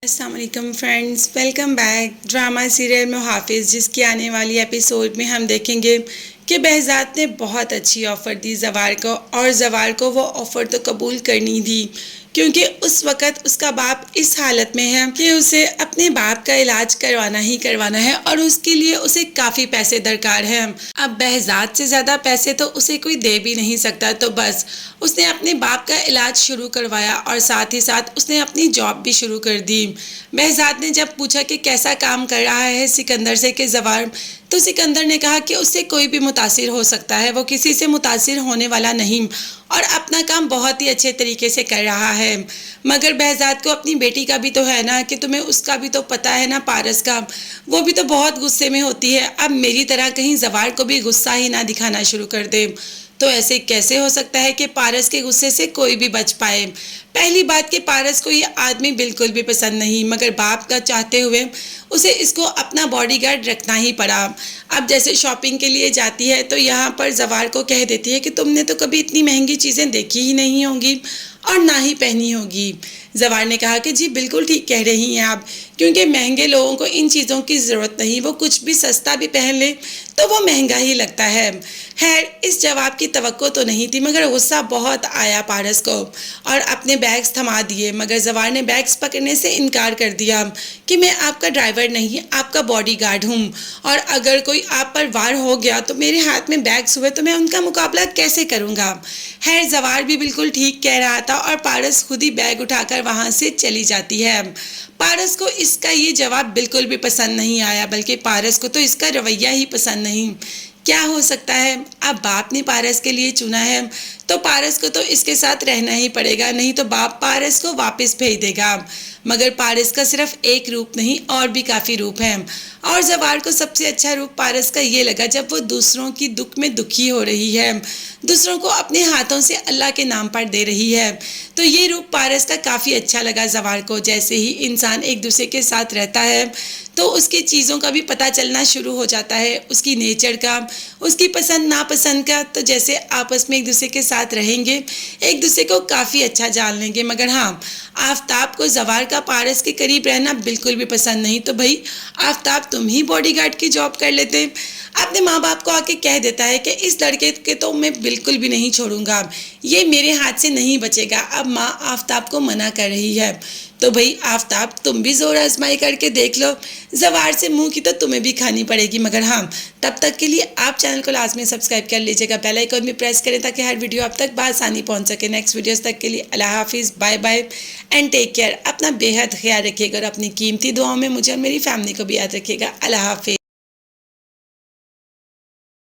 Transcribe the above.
السلام علیکم friends, welcome back. Drama serial محافظ جس کی آنے والی ایپیسوڈ میں ہم دیکھیں گے کہ بہزاد نے بہت اچھی آفر دی زوار کو، اور زوار کو وہ آفر تو قبول کرنی تھی کیونکہ اس وقت اس کا باپ اس حالت میں ہے کہ اسے اپنے باپ کا علاج کروانا ہی کروانا ہے، اور اس کے لیے اسے کافی پیسے درکار ہیں۔ اب بہزاد سے زیادہ پیسے تو اسے کوئی دے بھی نہیں سکتا، تو بس اس نے اپنے باپ کا علاج شروع کروایا اور ساتھ ہی ساتھ اس نے اپنی جاب بھی شروع کر دی۔ بہزاد نے جب پوچھا کہ کیسا کام کر رہا ہے سکندر سے کہ زوار، تو سکندر نے کہا کہ اس سے کوئی بھی متاثر ہو سکتا ہے، وہ کسی سے متاثر ہونے والا نہیں اور اپنا کام بہت ہی اچھے طریقے سے کر رہا ہے۔ مگر بہزاد کو اپنی بیٹی کا بھی تو ہے نا، کہ تمہیں اس کا بھی تو پتہ ہے نا، پارس کا، وہ بھی تو بہت غصے میں ہوتی ہے۔ اب میری طرح کہیں زوار کو بھی غصہ ہی نہ دکھانا شروع کر دے، تو ایسے کیسے ہو سکتا ہے کہ پارس کے غصے سے کوئی بھی بچ پائے؟ پہلی بات کہ پارس کو یہ آدمی بالکل بھی پسند نہیں، مگر باپ کا چاہتے ہوئے اسے اس کو اپنا باڈی گارڈ رکھنا ہی پڑا۔ اب جیسے شاپنگ کے لیے جاتی ہے تو یہاں پر زوار کو کہہ دیتی ہے کہ تم نے تو کبھی اتنی مہنگی چیزیں دیکھی ہی نہیں ہوں گی اور نہ ہی پہنی ہوگی۔ زوار نے کہا کہ جی بالکل ٹھیک کہہ رہی ہیں آپ، کیونکہ مہنگے لوگوں کو ان چیزوں کی ضرورت نہیں، وہ کچھ بھی سستا بھی پہن لے تو وہ مہنگا ہی لگتا ہے۔ خیر، اس جواب کی توقع تو نہیں تھی، مگر غصہ بہت آیا پارس کو، اور اپنے بیگز تھما دیے، مگر زوار نے بیگز پکڑنے سے انکار کر دیا کہ میں آپ کا ڈرائیور نہیں، آپ کا باڈی گارڈ ہوں، اور اگر کوئی آپ پر وار ہو گیا تو میرے ہاتھ میں بیگز ہوئے تو میں ان کا مقابلہ کیسے کروں گا؟ خیر، زوار بھی بالکل ٹھیک کہہ رہا تھا اور پارس خود ہی بیگ اٹھا کر وہاں سے چلی جاتی ہے۔ پارس کو اس کا یہ جواب بالکل بھی پسند نہیں آیا، بلکہ پارس کو تو اس کا رویہ ہی پسند نہیں۔ کیا ہو سکتا ہے؟ اب باپ نے پارس کے لیے چنا ہے تو پارس کو تو اس کے ساتھ رہنا ہی پڑے گا، نہیں تو باپ پارس کو واپس بھیج دے گا۔ مگر پارس کا صرف ایک روپ نہیں، اور بھی کافی روپ ہیں، اور زوار کو سب سے اچھا روپ پارس کا یہ لگا جب وہ دوسروں کی دکھ میں دکھی ہو رہی ہے، دوسروں کو اپنے ہاتھوں سے اللہ کے نام پر دے رہی ہے، تو یہ روپ پارس کا کافی اچھا لگا زوار کو۔ جیسے ہی انسان ایک دوسرے کے ساتھ رہتا ہے تو اس کی چیزوں کا بھی پتہ چلنا شروع ہو جاتا ہے، اس کی نیچر کا، اس کی پسند ناپسند کا، تو جیسے آپس میں ایک دوسرے کے ساتھ رہیں گے ایک دوسرے کو کافی اچھا جان لیں گے۔ مگر ہاں، آفتاب کو زوار کا پارس کے قریب رہنا بالکل بھی پسند نہیں، تو بھائی آفتاب تم ہی باڈی گارڈ کی جاب کر لیتے۔ اپنے ماں باپ کو آ کے کہہ دیتا ہے کہ اس لڑکے کے تو میں بالکل بھی نہیں چھوڑوں گا، یہ میرے ہاتھ سے نہیں بچے گا۔ اب ماں آفتاب کو منع کر رہی ہے، تو بھائی آفتاب تم بھی زور آزمائی کر کے دیکھ لو، زوار سے منہ کی تو تمہیں بھی کھانی پڑے گی۔ مگر ہاں، تب تک کے لیے آپ چینل کو لازمی سبسکرائب کر لیجیے گا، بیل آئیکن بھی پریس کریں تاکہ ہر ویڈیو آپ تک بآسانی پہنچ سکے۔ نیکسٹ ویڈیوز تک کے لیے اللہ حافظ، bye bye and take care. اپنا بے حد خیال رکھیے گا اور اپنی قیمتی دعاؤں میں مجھے اور میری فیملی کو بھی یاد رکھیے گا۔ اللہ حافظ۔